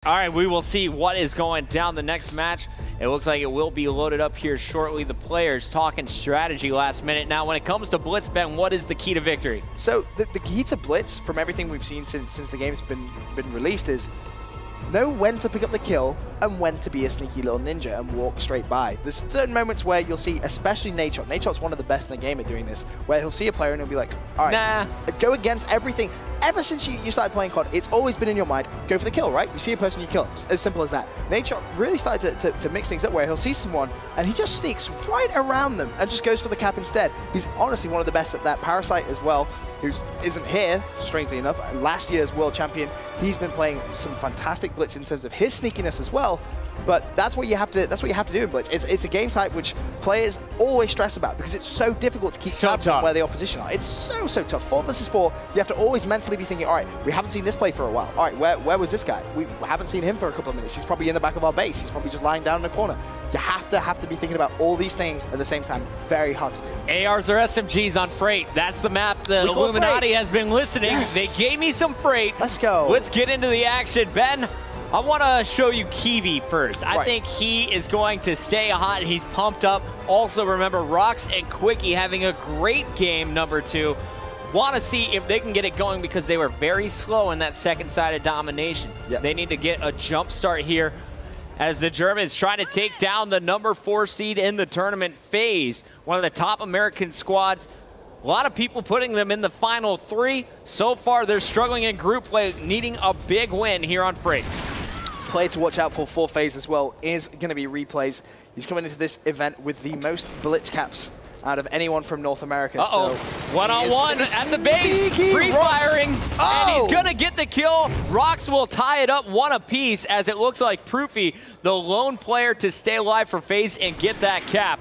All right, we will see what is going down the next match. It looks like it will be loaded up here shortly. The players talking strategy last minute. Now, when it comes to Blitz, Ben, what is the key to victory? So the key to Blitz, from everything we've seen since the game's been released, is know when to pick up the kill and when to be a sneaky little ninja and walk straight by. There's certain moments where you'll see, especially Nadeshot. Nadeshot's one of the best in the game at doing this, where he'll see a player and he'll be like, all right, go against everything. Ever since you started playing CoD, it's always been in your mind, go for the kill, right? You see a person, you kill him. As simple as that. Nadeshot really started to mix things up, where he'll see someone and he just sneaks right around them and just goes for the cap instead. He's honestly one of the best at that. Parasite as well, who isn't here, strangely enough, last year's world champion. He's been playing some fantastic Blitz in terms of his sneakiness as well. But that's what you have to do in Blitz. It's a game type which players always stress about because it's so difficult to keep tabs on where the opposition are. It's so tough. 4 versus 4, you have to always mentally be thinking, all right, we haven't seen this play for a while. All right, where was this guy? We haven't seen him for a couple of minutes. He's probably in the back of our base. He's probably just lying down in the corner. You have to be thinking about all these things at the same time. Very hard to do. ARs or SMGs on Freight. That's the map. The Illuminati has been listening. Yes. They gave me some Freight. Let's go. Let's get into the action. Ben, I want to show you Kiwi first. I think he is going to stay hot. He's pumped up. Also, remember, Rox and Quickie having a great game, number 2. Want to see if they can get it going because they were very slow in that second-sided domination. Yep. They need to get a jump start here as the Germans trying to take down the number 4 seed in the tournament, Faze, one of the top American squads. A lot of people putting them in the final 3. So far, they're struggling in group play, needing a big win here on Freight. Play to watch out for Faze as well is going to be Replays. He's coming into this event with the most Blitz caps out of anyone from North America. So one-on-one at the base, free-firing, and he's going to get the kill. Rox will tie it up 1 apiece as it looks like Proofy, the lone player to stay alive for Faze and get that cap.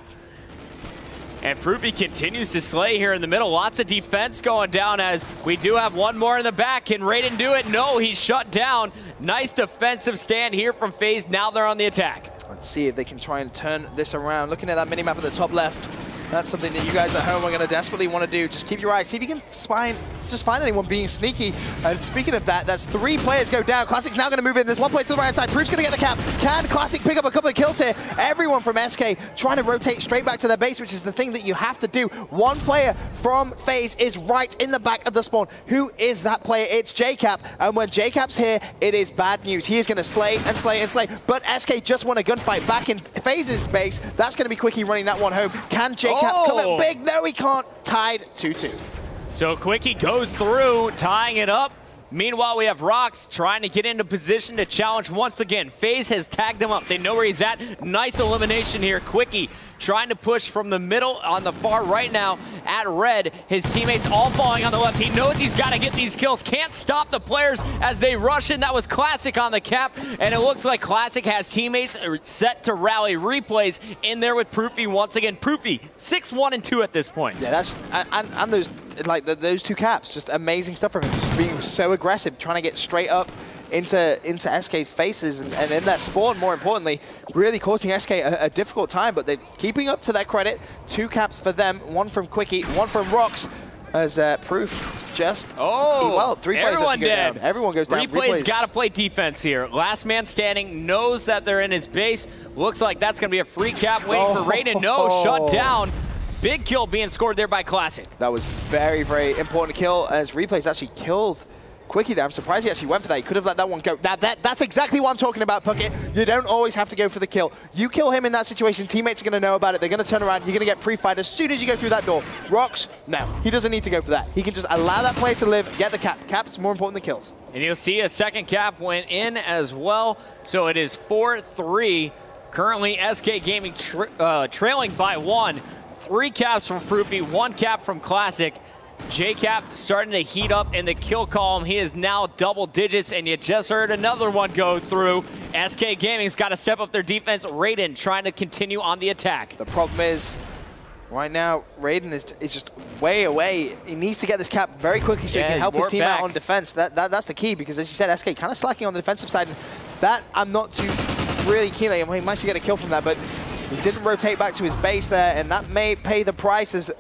And Proofy continues to slay here in the middle. Lots of defense going down as we do have one more in the back. Can Raiden do it? No, he's shut down. Nice defensive stand here from Faze. Now they're on the attack. Let's see if they can try and turn this around. Looking at that minimap at the top left, that's something that you guys at home are going to desperately want to do. Just keep your eyes. See if you can just find anyone being sneaky. And speaking of that, that's 3 players go down. Classic's now going to move in. There's 1 player to the right side. Proof's going to get the cap. Can Classic pick up a couple of kills here? Everyone from SK trying to rotate straight back to their base, which is the thing that you have to do. 1 player from Faze is right in the back of the spawn. Who is that player? It's JCap. And when JCap's here, it is bad news. He is going to slay and slay and slay. But SK just won a gunfight back in Faze's base. That's going to be Quickie running that one home. Can JCap come up big? No, he can't. Tied 2-2. So Quickie goes through, tying it up. Meanwhile, we have Rox trying to get into position to challenge once again. Faze has tagged him up. They know where he's at. Nice elimination here. Quickie trying to push from the middle on the far right now at red. His teammates all falling on the left. He knows he's got to get these kills. Can't stop the players as they rush in. That was Classic on the cap. And it looks like Classic has teammates set to rally. Replays in there with Proofy once again. Proofy 6-1-2 at this point. Yeah, that's and those those 2 caps, just amazing stuff from him. Just being so aggressive, trying to get straight up into SK's faces and in that spawn, more importantly, really causing SK a difficult time, but they're keeping up to that credit. 2 caps for them, 1 from Quickie, 1 from Rox, as Proof just, well, 3 players actually go down. Everyone goes down. Replay's got to play defense here. Last man standing knows that they're in his base. Looks like that's going to be a free cap waiting for Raiden. No, shut down. Big kill being scored there by Classic. That was very, very important kill as Replays actually killed Quickie there. I'm surprised he actually went for that. He could have let that one go. That's exactly what I'm talking about, Puckett. You don't always have to go for the kill. You kill him in that situation, teammates are going to know about it. They're going to turn around. You're going to get pre-fired as soon as you go through that door. Rox, no. He doesn't need to go for that. He can just allow that player to live, get the cap. Cap's more important than kills. And you'll see a second cap went in as well. So it is 4-3. Currently, SK Gaming trailing by 1. 3 caps from Proofy, 1 cap from Classic. JCap starting to heat up in the kill column. He is now double digits, and you just heard another one go through. SK Gaming's got to step up their defense. Raiden trying to continue on the attack. The problem is, right now, Raiden is just way away. He needs to get this cap very quickly so he can help his team out on defense. That's the key, because as you said, SK kind of slacking on the defensive side. And that I'm not too really keen on. He might get a kill from that, but he didn't rotate back to his base there, and that may pay the price as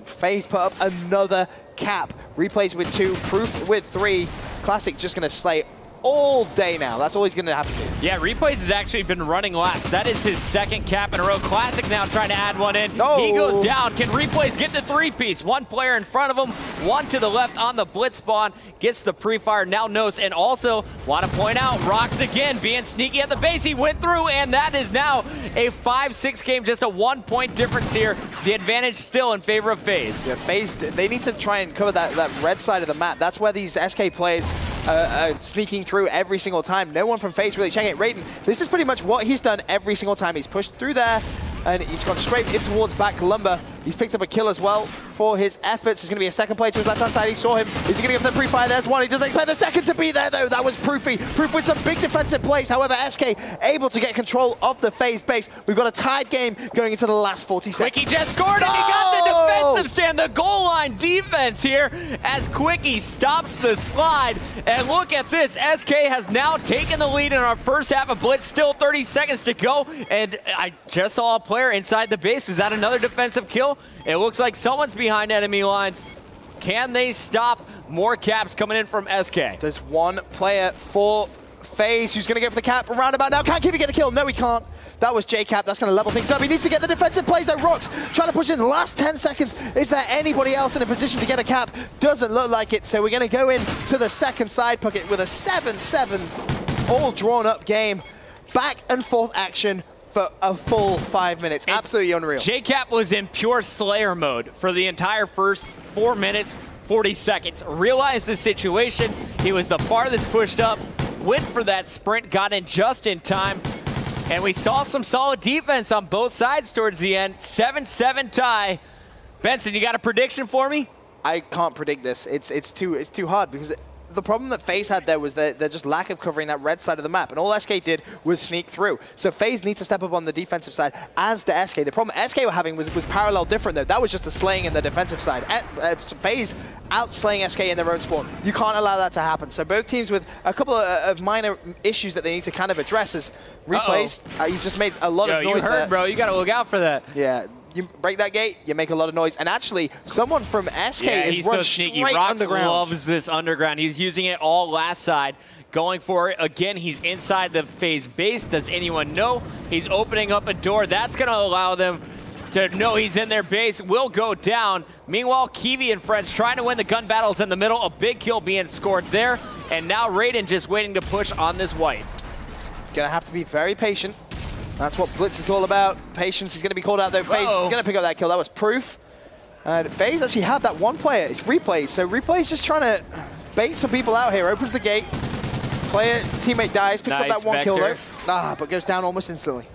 Faze put up another cap. Replays with 2, Proof with 3. Classic just going to slay all day now. That's all he's going to have to do. Yeah, Replays has actually been running laps. That is his second cap in a row. Classic now trying to add one in. No. He goes down. Can Replays get the three-piece? One player in front of him, one to the left on the blitz spawn. Gets the pre-fire, now knows. And also, want to point out, Rox again being sneaky at the base. He went through, and that is now a 5-6 game, just a 1-point difference here. The advantage still in favor of Faze. Yeah, Faze, they need to try and cover that red side of the map. That's where these SK players are sneaking through every single time. No one from Faze really checking it. Raiden, this is pretty much what he's done every single time. He's pushed through there, and he's gone straight in towards back Lumber. He's picked up a kill as well for his efforts. There's going to be a second player to his left-hand side. He saw him. Is he going to give the pre-fire? There's one. He doesn't expect the second to be there, though. That was Proofy. Proof with some big defensive plays. However, SK able to get control of the Faze base. We've got a tied game going into the last 40 seconds. Quickie just scored, and he got the defensive stand, the goal line defense here as Quickie stops the slide. And look at this. SK has now taken the lead in our first half of Blitz. Still 30 seconds to go. And I just saw a player inside the base. Was that another defensive kill? It looks like someone's behind enemy lines. Can they stop more caps coming in from SK? There's one player for Faze who's going to go for the cap roundabout now. Can Kiwi get the kill? No, he can't. That was JCap. That's going to level things up. He needs to get the defensive plays though. Rox trying to push in the last 10 seconds. Is there anybody else in a position to get a cap? Doesn't look like it. So we're going to go in to the second side pocket with a 7-7 all drawn up game. Back and forth action for a full 5 minutes. Absolutely unreal. JCap was in pure Slayer mode for the entire first 4 minutes, 40 seconds. Realized the situation. He was the farthest pushed up, went for that sprint, got in just in time. And we saw some solid defense on both sides towards the end. 7-7 tie. Benson, you got a prediction for me? I can't predict this. It's too hard because the problem that Faze had there was their just lack of covering that red side of the map, and all SK did was sneak through. So Faze needs to step up on the defensive side, as to SK. The problem SK were having was parallel different though. That was just the slaying in the defensive side. Faze out-slaying SK in their own spawn. You can't allow that to happen. So both teams with a couple of minor issues that they need to kind of address as Replays. He's just made a lot of noise you heard, there. Bro. You got to look out for that. Yeah. You break that gate, you make a lot of noise. And actually, someone from SK is run straight underground. Rox loves this underground. He's using it all last side. Going for it. Again, he's inside the Faze base. Does anyone know? He's opening up a door. That's going to allow them to know he's in their base. Will go down. Meanwhile, Kiwi and friends trying to win the gun battles in the middle. A big kill being scored there. And now Raiden just waiting to push on this white. Gonna have to be very patient. That's what Blitz is all about. Patience is going to be called out though. Faze going to pick up that kill. That was Proof. And Faze actually have that one player. It's Replays. So Replays just trying to bait some people out here. Opens the gate. Player, teammate dies. Picks up that one kill though. But goes down almost instantly.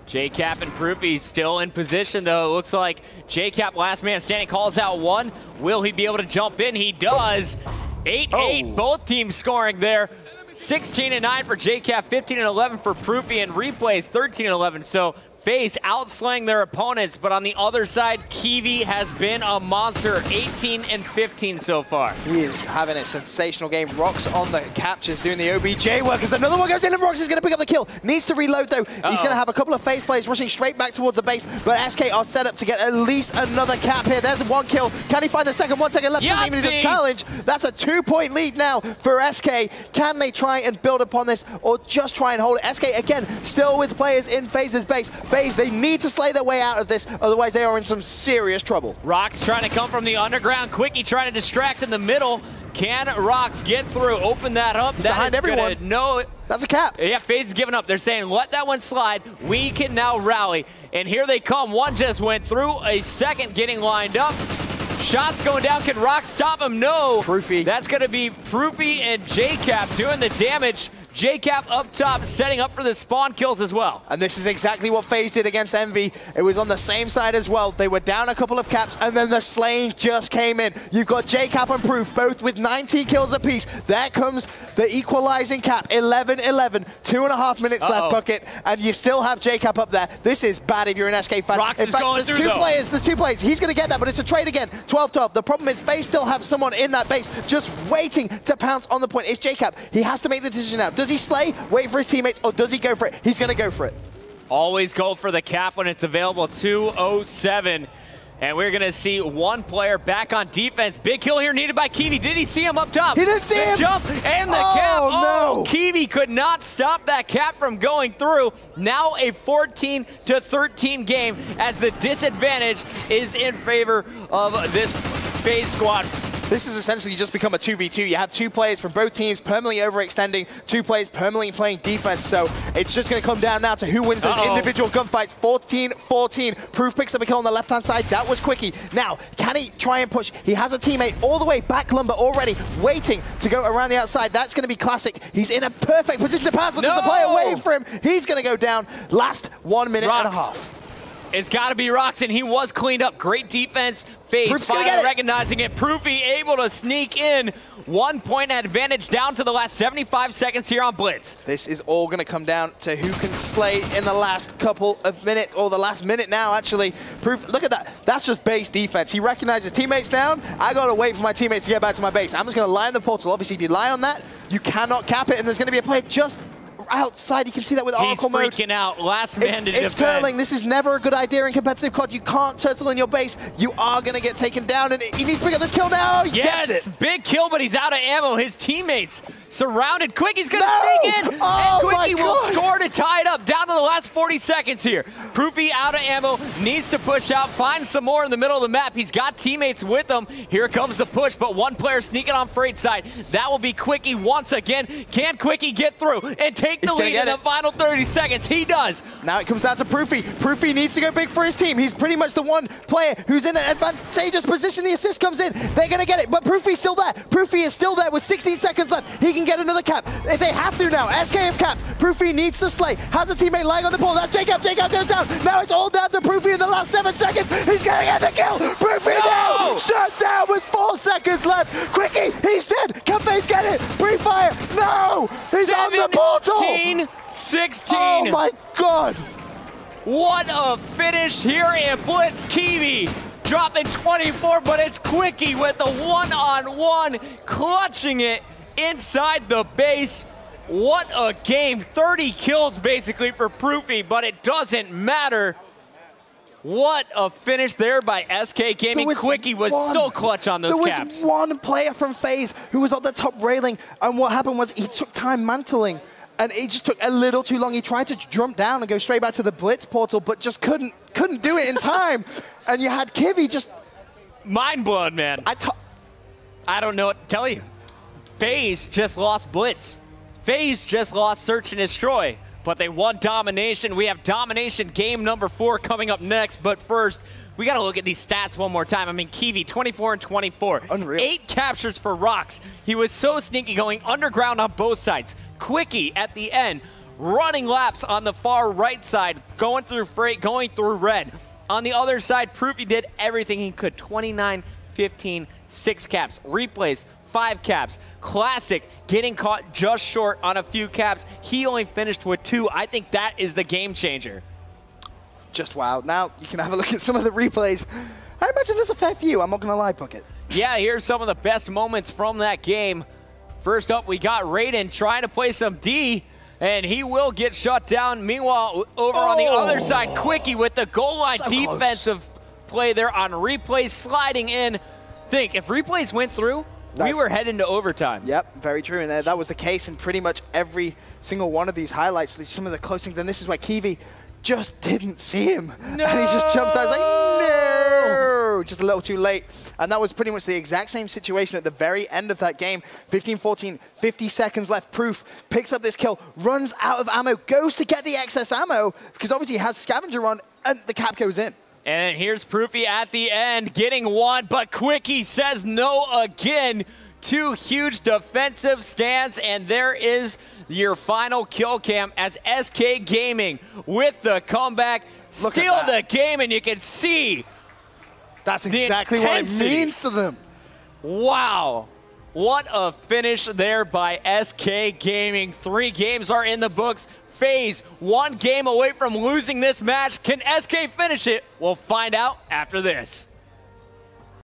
JCap and Proofy still in position though. It looks like JCap, last man standing, calls out one. Will he be able to jump in? He does. 8-8, both teams scoring there. 16-9 for JCap, 15-11 for Proofy, and Replays 13-11. So Faze outslaying their opponents, but on the other side, Kiwi has been a monster, 18-15 so far. He is having a sensational game. Rox on the captures, doing the OBJ work as another one goes in, and Rox is going to pick up the kill. Needs to reload though. He's going to have a couple of Faze players rushing straight back towards the base, but SK are set up to get at least another cap here. There's one kill. Can he find the second? 1 second left. Doesn't even need a challenge. That's a 2-point lead now for SK. Can they try and build upon this, or just try and hold it? SK again, still with players in Faze's base. Faze, they need to slay their way out of this, otherwise they are in some serious trouble. Rox trying to come from the underground. Quickie trying to distract in the middle. Can Rox get through? Open that up. He's behind everyone. No, that's a cap. Yeah, Faze is giving up. They're saying, let that one slide. We can now rally. And here they come. One just went through. A second getting lined up. Shots going down. Can Rox stop him? No. Proofy. That's going to be Proofy and JCap doing the damage. JCap up top, setting up for the spawn kills as well. And this is exactly what Faze did against Envy. It was on the same side as well. They were down a couple of caps, and then the slaying just came in. You've got JCap and Proof, both with 19 kills apiece. There comes the equalizing cap, 11-11, 2.5 minutes left, Bucket, and you still have JCap up there. This is bad if you're an SK fan. Rox is going through, there's two players. He's going to get that, but it's a trade again, 12-12. The problem is Faze still have someone in that base just waiting to pounce on the point. It's JCap. He has to make the decision now. Does he slay, wait for his teammates, or does he go for it? He's going to go for it. Always go for the cap when it's available. 2:07. And we're going to see one player back on defense. Big kill here needed by Kiwi. Did he see him up top? He didn't see him. Jump and the cap. No. Kiwi could not stop that cap from going through. Now a 14-13 game as the disadvantage is in favor of this Faze squad. This has essentially just become a 2v2. You have two players from both teams permanently overextending, two players permanently playing defense. So it's just going to come down now to who wins those individual gunfights. 14-14. Proof picks up a kill on the left-hand side. That was Quickie. Now, can he try and push? He has a teammate all the way back lumber already, waiting to go around the outside. That's going to be classic. He's in a perfect position to pass, but there's a player waiting for him. He's going to go down. Last 1 minute and a half. It's got to be Rox, and he was cleaned up. Great defense. Faze finally recognizing it. Proofy able to sneak in. 1 point advantage down to the last 75 seconds here on Blitz. This is all going to come down to who can slay in the last couple of minutes, or the last minute now, actually. Proof, look at that. That's just base defense. He recognizes teammates down. I got to wait for my teammates to get back to my base. I'm just going to lie on the portal. Obviously, if you lie on that, you cannot cap it, and there's going to be a player just outside. You can see that with Oracle mode. He's freaking out. Last man to defend. It's turtling. This is never a good idea in competitive CoD. You can't turtle in your base. You are going to get taken down, and he needs to pick up this kill now. He gets it. Big kill, but he's out of ammo. His teammates surrounded. Quickie's going to sneak in, and Quickie will score to tie it up down to the last 40 seconds here. Proofy out of ammo, needs to push out, find some more in the middle of the map. He's got teammates with him. Here comes the push, but one player sneaking on Freight side. That will be Quickie once again. Can Quickie get through and take the lead in the final 30 seconds? He does. Now it comes down to Proofy. Proofy needs to go big for his team. He's pretty much the one player who's in an advantageous position. The assist comes in. They're going to get it, but Proofy's still there. Proofy is still there with 16 seconds left. He can get another cap. If they have to now. SKF capped. Proofy needs to slay. Has a teammate lying on the pole. That's Jacob. Jacob goes down. Now it's all down to Proofy in the last 7 seconds. He's going to get the kill. Proofy now shut down with 4 seconds left. Quickie, he's dead. Can Faze get it? Brief fire. No. He's on the portal. 16. Oh my God. What a finish here in Blitz. Kiwi dropping 24, but it's Quickie with a one-on-one, clutching it inside the base. What a game. 30 kills basically for Proofy, but it doesn't matter. What a finish there by SK Gaming. Quickie was so clutch on those caps. There was one player from Faze who was on the top railing, and what happened was he took time mantling, and it just took a little too long. He tried to jump down and go straight back to the Blitz portal, but just couldn't do it in time. And you had Kiwi just... mind blown, man. I don't know what to tell you. Faze just lost Blitz. Faze just lost Search and Destroy, but they won Domination. We have Domination game number 4 coming up next, but first, we got to look at these stats one more time. I mean, Kiwi, 24 and 24. Unreal. 8 captures for Rox. He was so sneaky, going underground on both sides. Quickie at the end, running laps on the far right side, going through Freight, going through red. On the other side, Proofy did everything he could. 29, 15, 6 caps. Replays, 5 caps. Classic, getting caught just short on a few caps. He only finished with 2. I think that is the game changer. Just wow. Now you can have a look at some of the replays. I imagine there's a fair few. I'm not going to lie, Puckett. Yeah, here's some of the best moments from that game. First up, we got Raiden trying to play some D, and he will get shut down. Meanwhile, over on the other side, Quickie with the goal line defensive play there on replays, sliding in. Think, if replays went through, we were heading to overtime. Yep, very true. And that was the case in pretty much every single one of these highlights. Some of the close things, and this is why Kiwi just didn't see him. No! And he just jumps out. He's like, no! Just a little too late. And that was pretty much the exact same situation at the very end of that game. 15-14, 50 seconds left. Proof picks up this kill, runs out of ammo, goes to get the excess ammo, because obviously he has Scavenger on, and the cap goes in. And here's Proofy at the end, getting one, but Quickie says no again. 2 huge defensive stands, and there is your final kill cam as SK Gaming with the comeback. Steal the game, and you can see that's exactly what it means to them. Wow. What a finish there by SK Gaming. 3 games are in the books. Faze 1 game away from losing this match. Can SK finish it? We'll find out after this.